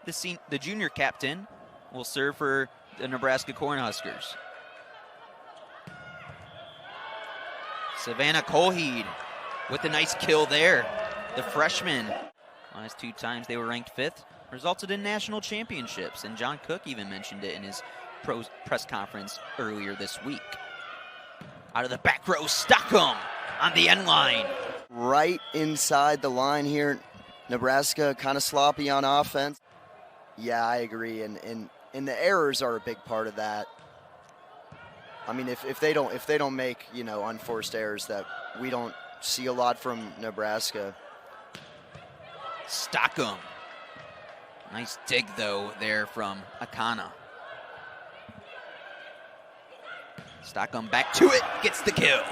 the junior captain, will serve for the Nebraska Cornhuskers. Savannah Colheed with a nice kill there. The freshman, last 2 times they were ranked 5th, resulted in national championships, and John Cook even mentioned it in his press conference earlier this week. Out of the back row, Stockham on the end line. Right inside the line here. Nebraska kind of sloppy on offense. Yeah, I agree, and the errors are a big part of that. I mean, if they don't make, you know, unforced errors that we don't see a lot from Nebraska. Stockham. Nice dig though there from Akana. Stockham back to it, gets the kill.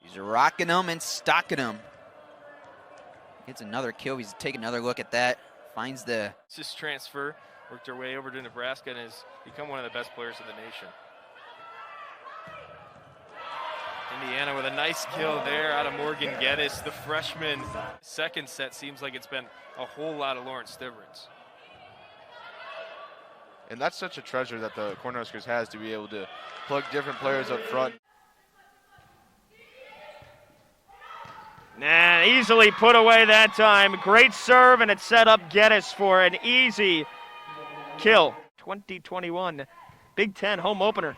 He's rocking them and stocking them. Gets another kill. He's taking another look at that. Finds the This transfer, worked her way over to Nebraska and has become one of the best players in the nation. Indiana with a nice kill there out of Morgan Geddes, the freshman. Second set seems like it's been a whole lot of Lawrence Stivrins. And that's such a treasure that the Cornhuskers has, to be able to plug different players up front. Nah, easily put away that time. Great serve, and it set up Geddes for an easy kill. 2021 Big Ten home opener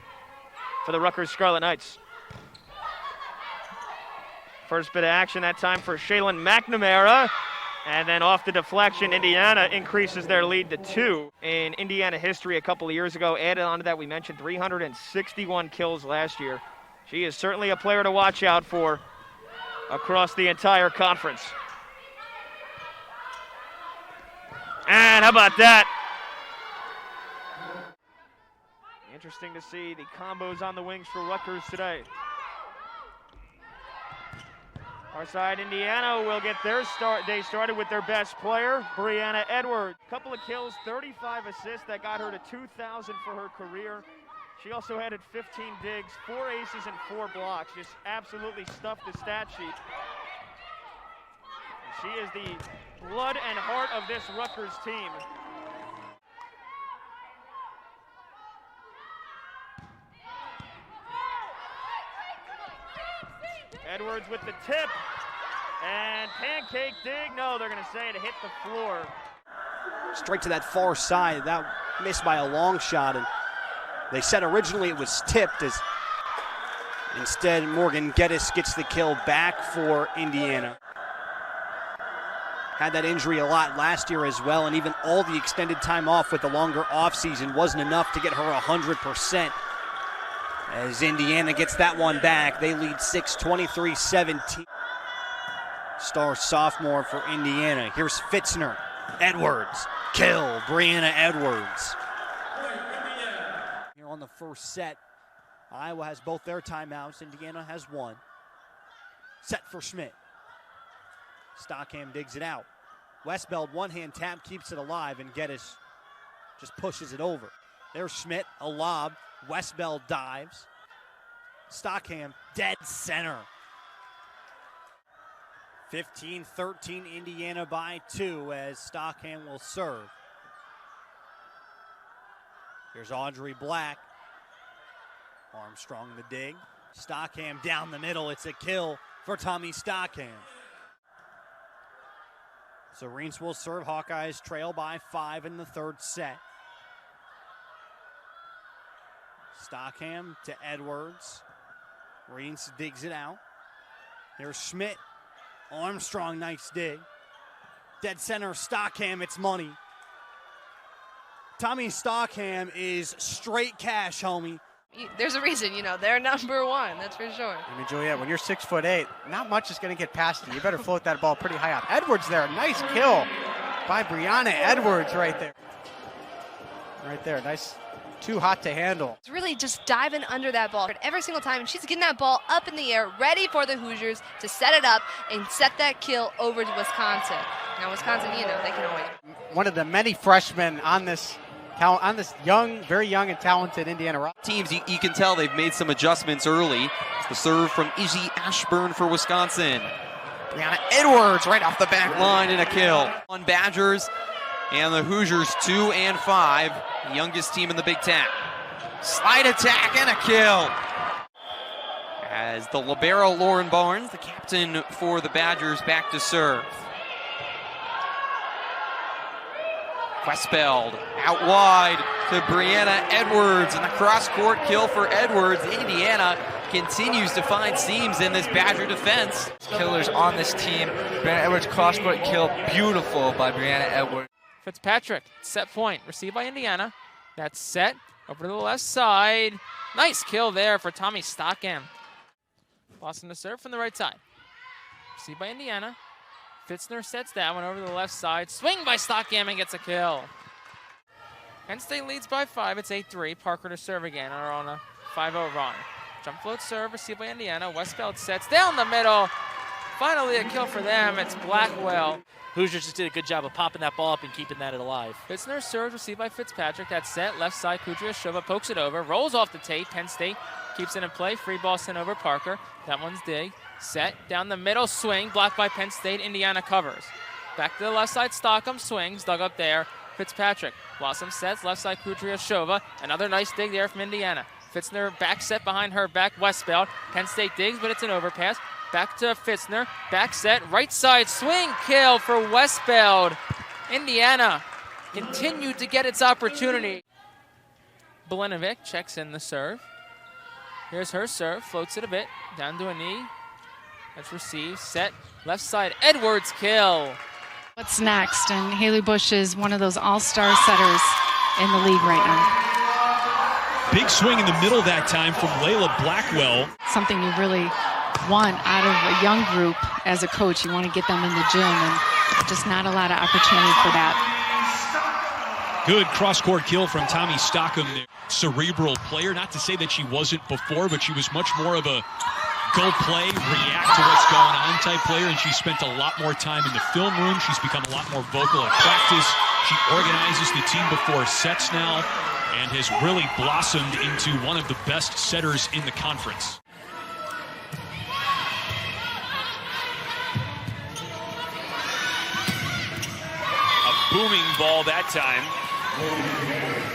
for the Rutgers Scarlet Knights. First bit of action that time for Shaylin McNamara. And then off the deflection, Indiana increases their lead to 2. In Indiana history a couple of years ago, added on to that, we mentioned 361 kills last year. She is certainly a player to watch out for across the entire conference. And how about that? Interesting to see the combos on the wings for Rutgers today. Our side, Indiana will get their day started with their best player, Brianna Edwards. Couple of kills, 35 assists. That got her to 2,000 for her career. She also added 15 digs, 4 aces, and 4 blocks. Just absolutely stuffed the stat sheet. She is the blood and heart of this Rutgers team. Edwards with the tip, and pancake dig. No, they're going to say it hit the floor. Straight to that far side. That missed by a long shot, and they said originally it was tipped. As instead, Morgan Geddes gets the kill back for Indiana. Had that injury a lot last year as well, and even all the extended time off with the longer offseason wasn't enough to get her 100%. As Indiana gets that one back, they lead 6-23-17. Star sophomore for Indiana. Here's Fitzner. Edwards. Kill. Brianna Edwards. Here on the first set, Iowa has both their timeouts. Indiana has one. Set for Schmidt. Stockham digs it out. Westbeld, one-hand tap, keeps it alive, and Geddes just pushes it over. There's Schmidt, a lob. Westbeld dives. Stockham, dead center. 15-13, Indiana by 2 as Stockham will serve. Here's Audrey Black. Armstrong the dig. Stockham down the middle. It's a kill for Tommy Stockham. So Reins will serve. Hawkeyes trail by 5 in the third set. Stockham to Edwards. Reins digs it out. There's Schmidt. Armstrong, nice dig. Dead center, Stockham, it's money. Tommy Stockham is straight cash, homie. There's a reason, you know, they're number 1, that's for sure. I mean, Juliet, when you're 6'8", not much is going to get past you. You better float that ball pretty high up. Edwards there, nice kill by Brianna Edwards right there. Right there, nice. Too hot to handle. It's really just diving under that ball every single time, and she's getting that ball up in the air, ready for the Hoosiers to set it up and set that kill over to Wisconsin. Now, Wisconsin, you know, they can always. One of the many freshmen on this young, very young and talented Indiana teams. You can tell they've made some adjustments early. The serve from Izzy Ashburn for Wisconsin. Brianna Edwards right off the back line and a kill. On Badgers, And the Hoosiers 2 and 5, youngest team in the Big Ten. Slide attack and a kill. As the libero Lauren Barnes, the captain for the Badgers, back to serve. Westbeld out wide to Brianna Edwards, and the cross-court kill for Edwards. Indiana continues to find seams in this Badger defense. Killers on this team. Brianna Edwards cross-court kill, beautiful by Brianna Edwards. Fitzpatrick, set point, received by Indiana. That's set, over to the left side. Nice kill there for Tommy Stockham. Boston to serve from the right side. Received by Indiana. Fitzner sets that one over to the left side. Swing by Stockham and gets a kill. Penn State leads by 5. It's 8-3. Parker to serve again on a 5-0 run. Jump float serve received by Indiana. Westbeld sets down the middle. Finally a kill for them. It's Blackwell. Hoosiers just did a good job of popping that ball up and keeping that alive. Fitzner serves received by Fitzpatrick. That's set. Left side, Kudryashova pokes it over. Rolls off the tape. Penn State keeps it in play. Free ball sent over Parker. That one's dig. Set. Down the middle. Swing. Blocked by Penn State. Indiana covers. Back to the left side. Stockham swings. Dug up there. Fitzpatrick. Blossom sets. Left side, Kudryashova. Another nice dig there from Indiana. Fitzner back set behind her back. Westbeld. Penn State digs, but it's an overpass. Back to Fitzner. Back set. Right side swing kill for Westbeld. Indiana continued to get its opportunity. Belinovic checks in the serve. Here's her serve. Floats it a bit. Down to a knee. That's received. Set. Left side. Edwards kill. What's next? And Haley Bush is one of those all-star setters in the league right now. Big swing in the middle that time from Layla Blackwell. Something you really want out of a young group as a coach. You want to get them in the gym, and just not a lot of opportunity for that. Good cross-court kill from Tommy Stockham there. Cerebral player, not to say that she wasn't before, but she was much more of a go play, react to what's going on type player, and she spent a lot more time in the film room. She's become a lot more vocal at practice. She organizes the team before sets now and has really blossomed into one of the best setters in the conference. Booming ball that time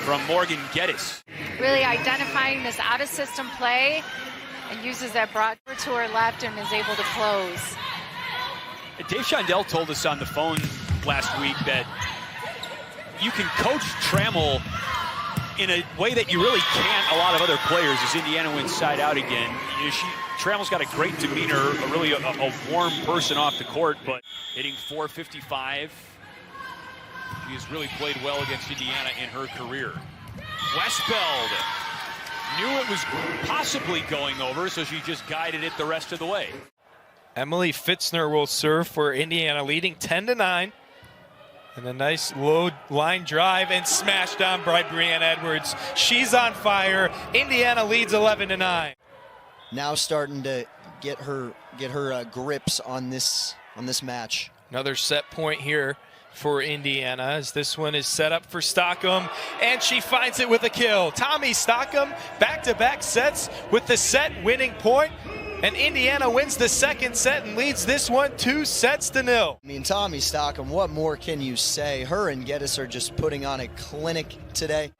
from Morgan Geddes. Really identifying this out-of-system play and uses that broad to her left and is able to close. Dave Shondell told us on the phone last week that you can coach Trammell in a way that you really can't a lot of other players as Indiana wins side out again. You know, Trammell's got a great demeanor, really a warm person off the court, but hitting .455. She has really played well against Indiana in her career. Westbeld knew it was possibly going over, so she just guided it the rest of the way. Emily Fitzner will serve for Indiana, leading 10-9. And a nice low line drive and smashed down by Brianna Edwards. She's on fire. Indiana leads 11-9. Now starting to get her grips on this match. Another set point here for Indiana as this one is set up for Stockham, and she finds it with a kill. Tommy Stockham back-to-back sets with the set-winning point, and Indiana wins the second set and leads this one 2-0. I mean, Tommy Stockham, what more can you say? Her and Geddes are just putting on a clinic today.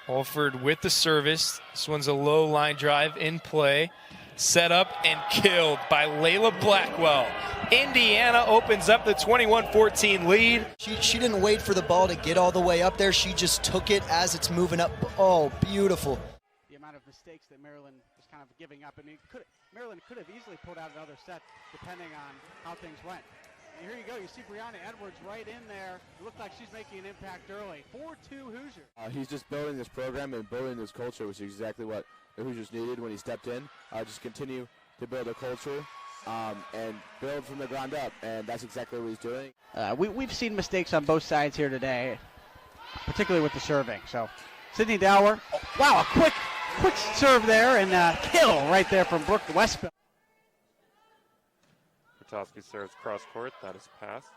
Alford with the service. This one's a low line drive in play. Set up and killed by Layla Blackwell. Indiana opens up the 21-14 lead. She didn't wait for the ball to get all the way up there. She just took it as it's moving up. Oh, beautiful. The amount of mistakes that Maryland was kind of giving up. I mean, Maryland could have easily pulled out another set depending on how things went. And here you go. You see Brianna Edwards right in there. It looked like she's making an impact early. 4-2 Hoosiers. He's just building this program and building this culture, which is exactly what the Hoosiers needed when he stepped in. Just continue to build a culture and build from the ground up, and that's exactly what he's doing. We've seen mistakes on both sides here today, particularly with the serving. So, Sydney Dower, oh, wow, a quick serve there and kill right there from Brooke Westbeld. Petoskey serves cross court. That is passed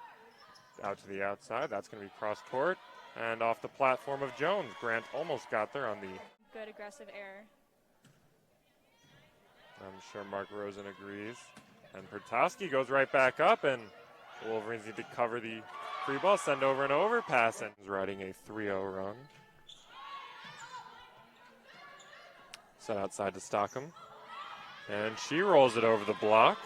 out to the outside. That's going to be cross court and off the platform of Jones. Grant almost got there on the good aggressive error. I'm sure Mark Rosen agrees. And Petoskey goes right back up, and the Wolverines need to cover the Free ball, send over and over, pass, and riding a 3-0 run. Set outside to Stockham. And she rolls it over the block.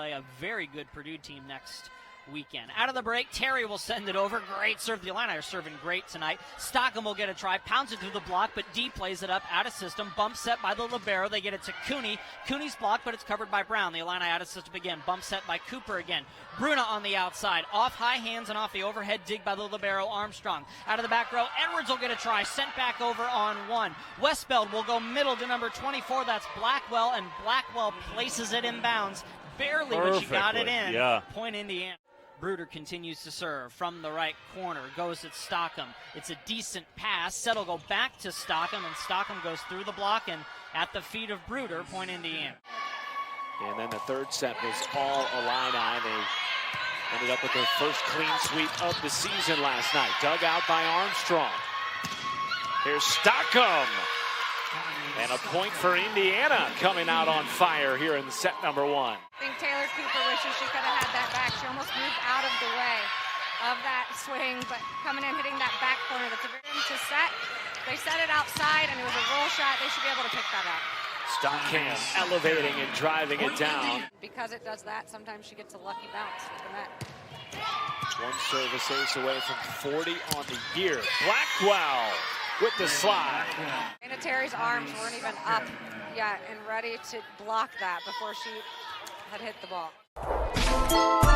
A very good Purdue team next weekend. Out of the break, Terry will send it over. Great serve. The Illini are serving great tonight. Stockham will get a try, pounds it through the block, but D plays it up out of system. Bump set by the libero. They get it to Cooney. Cooney's blocked, but it's covered by Brown. The Illini out of system again. Bump set by Cooper again. Bruna on the outside. Off high hands and off the overhead dig by the libero Armstrong. Out of the back row, Edwards will get a try. Sent back over on one. Westbeld will go middle to number 24. That's Blackwell, and Blackwell places it in bounds. Barely, but she got it in. Yeah. Point Indiana. Bruder continues to serve from the right corner. Goes at Stockham. It's a decent pass. Set will go back to Stockham, and Stockham goes through the block and at the feet of Bruder. Point Indiana. And then the third set was all Illini. They ended up with their first clean sweep of the season last night. Dug out by Armstrong. Here's Stockham. And a point for Indiana coming out on fire here in set number one. I think Taylor Cooper wishes she could have had that back. She almost moved out of the way of that swing, but coming in, hitting that back corner. That's a very to set. They set it outside, and it was a roll shot. They should be able to pick that up. Stockham elevating and driving it down. Because it does that, sometimes she gets a lucky bounce with the net. One service ace away from 40 on the year. Blackwell with the slide. Anna Terry's arms weren't even up yet and ready to block that before she had hit the ball.